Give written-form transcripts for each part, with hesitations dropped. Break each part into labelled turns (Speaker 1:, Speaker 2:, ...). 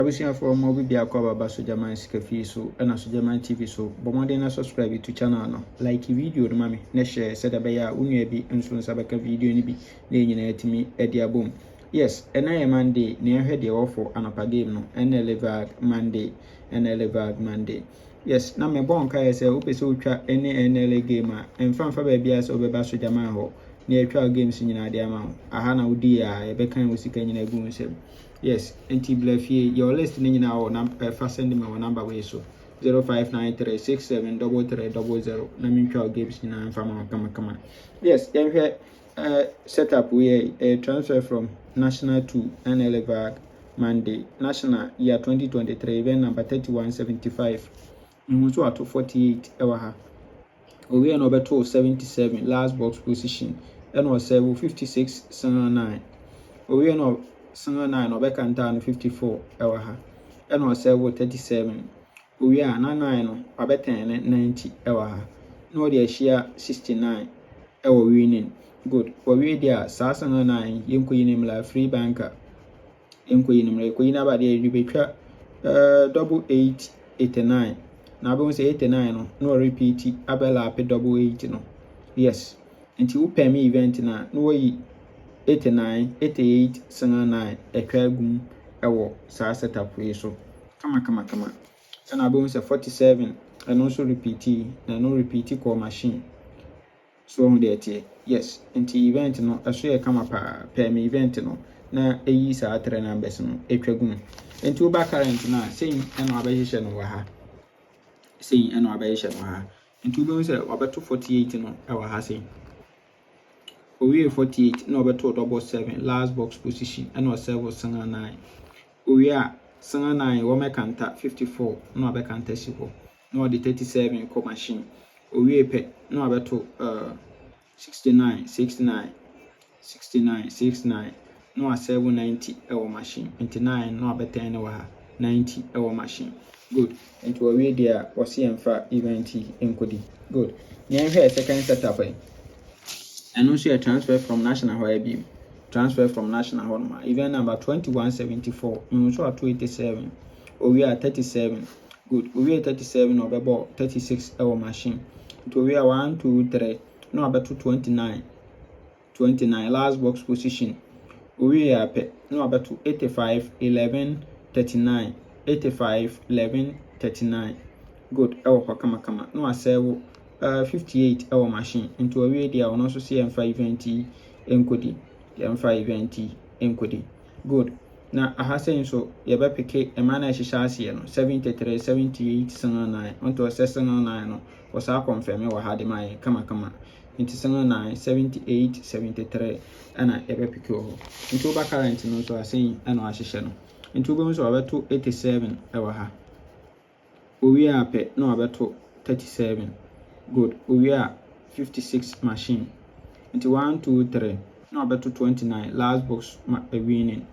Speaker 1: Abusua for mo bi bia kwa baba so German Sikafi so na so German TV so bomode na subscribe to channel no like video no mame na share said abaya unua bi nso nsa baka video ni bi na nyina atimi edi abom. Yes, na Monday na ehwe de ofo anapa game no NLA VAG Monday NLA VAG Monday. Yes, na me bon kai say opese otwa NLA game a emfa ba bia so obeba so German ho na etwa games nyina de ama ho aha na udi a ebekan wosika nyina gu nsem. Yes, NT Blefie, your list in our number, send me our number way so 0593673300. Namincha games in our family. Come. Yes, then here setup we a transfer from national to NLA VAG Monday. National year 2023, event number 3175. We to 48 hour. We are number 277, last box position, and was 5679. We are no Single 9 or back and down 54 hour ha. And was 37. We are 9 or better 90 hour ha. No, dear share 69 hour winning. Good. For we dear Sassan 9, Yunquin la free banker. Yunquin Queen about the Rubica 8889. Now, I won't say 89 no repeat it. Abella pay 88 no. Yes. Until you pay me event na no 89, 88, 9, a cragum, ewo, sa setup way so. Come. And I bones 47, and also repeat and no repeat call machine. So on there, yes, into event no, I swear come up pay me event no, na a years are 3 numbers no, a cragum. And two back current now, saying an aberration over her. Saying an aberration over her. And two bones about 248 no, our hassing. We 48, no better 77, last box position, and was 7 We are 9, woman canta 54, no better contestable, no the 37 call machine. We pay no better 69, no 790 hour machine, 29, no better anywhere 90 hour machine. Good. And to a way there was CM for event encoding. Good. Now here second setup. And also a transfer from national Hawaii. Transfer from national Honma. Event number 2174. Also at 287. We are 37. Good. We are 37 or about 36 hour machine. To we are 1, 2, 3. No about 229. 29 last box position. We are no about 85 11 39. 85 11 39. Good. Our kama. No a 58 hour machine into a radio and also see M520 encoding. M520 encoding. Good. Now I have saying so you better pick a man as she 73 78 9 onto a 9 was I confirm you had my come into 9 78 73 and I ever pick into back current no so I saying and I shall into bones over 287 hour. We are pet no about 37. Good. We are 56 machine. Into 1, 2, 3. No better 29. Last box winning.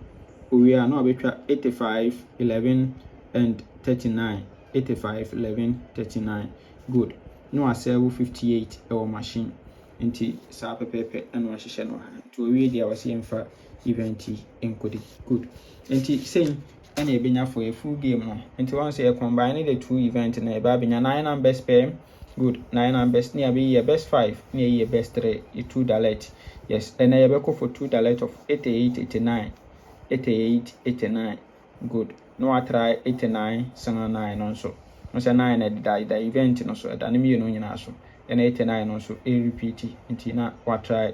Speaker 1: We are no better 85, 11, and 39. 85, 11, 39. Good. No a 58 our machine. Into Sapa Pepe and Washishano. To a way was in for event encoding. Good. Into saying any benya for a full game. Into once you combine the two events in a babinya 9 and best pay. Good. 9 and best near be your best 5, near your best 3, 2 dalet. Yes, and I go for 2 dalet of 88, 89. 88, 89. Good. No, I try 89, 9 also. No, say 9 at the event, no, so at an immune also. And 89 also, a repeat until now, what try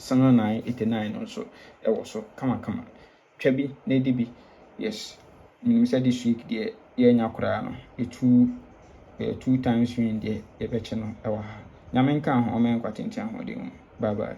Speaker 1: 9, 89 also. Also, come on. Chebi, Lady B. Yes. You said this week, dear, Yakrano, a 2 times win the channel. Our Namenka, or man, bye bye.